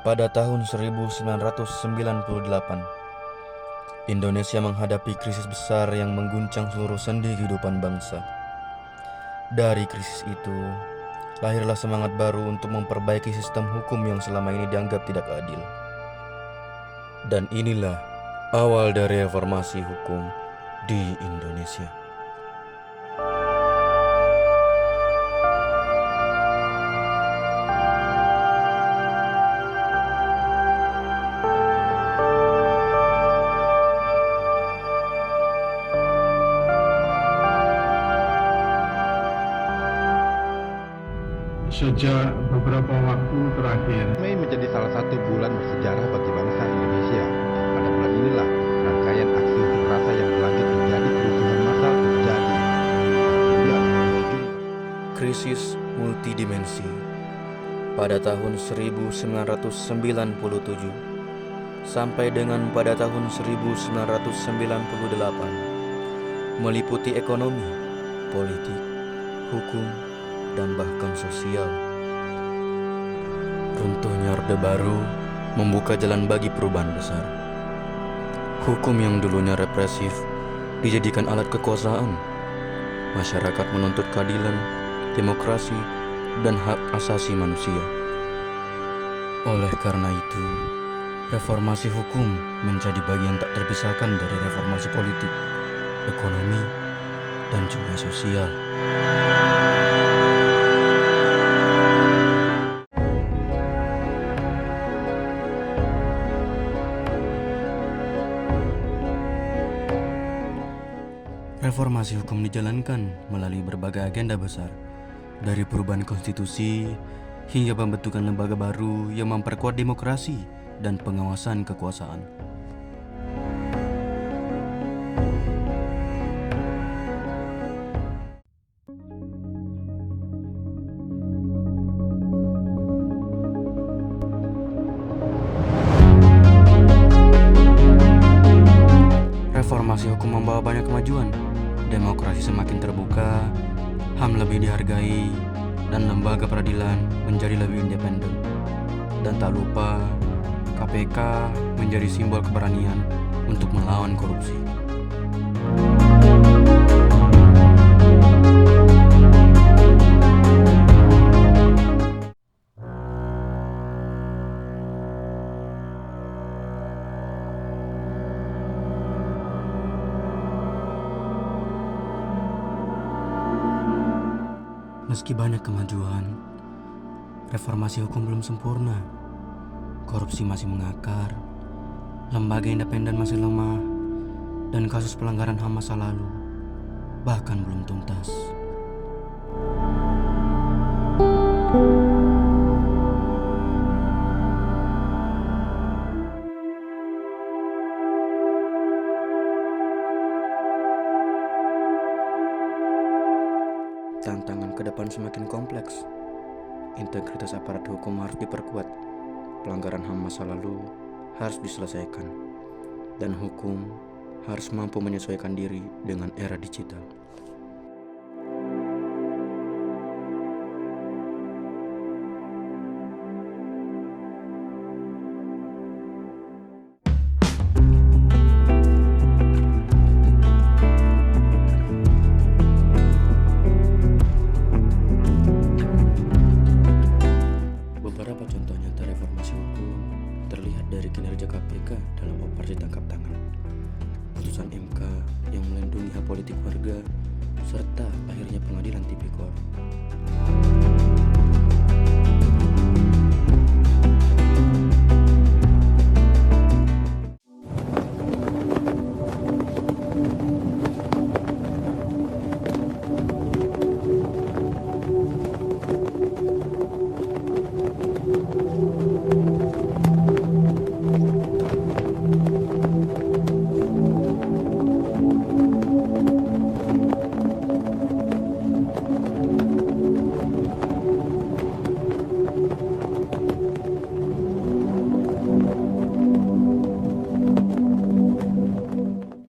Pada tahun 1998, Indonesia menghadapi krisis besar yang mengguncang seluruh sendi kehidupan bangsa. Dari krisis itu, lahirlah semangat baru untuk memperbaiki sistem hukum yang selama ini dianggap tidak adil. Dan inilah awal dari reformasi hukum di Indonesia. Sejak beberapa waktu terakhir, Mei menjadi salah satu bulan bersejarah bagi bangsa Indonesia. Pada bulan inilah rangkaian aksi unjuk rasa yang berlanjut menjadi kerusuhan massal terjadi. Krisis multidimensi. Pada tahun 1997 sampai dengan pada tahun 1998 meliputi ekonomi, politik, hukum, dan bahkan sosial. Runtuhnya Orde Baru membuka jalan bagi perubahan besar. Hukum yang dulunya represif dijadikan alat kekuasaan. Masyarakat menuntut keadilan, demokrasi, dan hak asasi manusia. Oleh karena itu, reformasi hukum menjadi bagian tak terpisahkan dari reformasi politik, ekonomi, dan juga sosial. Reformasi hukum dijalankan melalui berbagai agenda besar, dari perubahan konstitusi hingga pembentukan lembaga baru yang memperkuat demokrasi dan pengawasan kekuasaan. Reformasi hukum membawa banyak kemajuan. Demokrasi semakin terbuka, HAM lebih dihargai, dan lembaga peradilan menjadi lebih independen. Dan tak lupa, KPK menjadi simbol keberanian untuk melawan korupsi. Meski banyak kemajuan, reformasi hukum belum sempurna. Korupsi masih mengakar, lembaga independen masih lemah, dan kasus pelanggaran HAM masa lalu bahkan belum tuntas. Tantangan ke depan semakin kompleks. Integritas aparat hukum harus diperkuat. Pelanggaran HAM masa lalu harus diselesaikan. Dan hukum harus mampu menyesuaikan diri dengan era digital. Beberapa contoh nyata reformasi hukum terlihat dari kinerja KPK dalam operasi tangkap tangan, putusan MK yang melindungi hak politik warga, serta akhirnya pengadilan tipikor.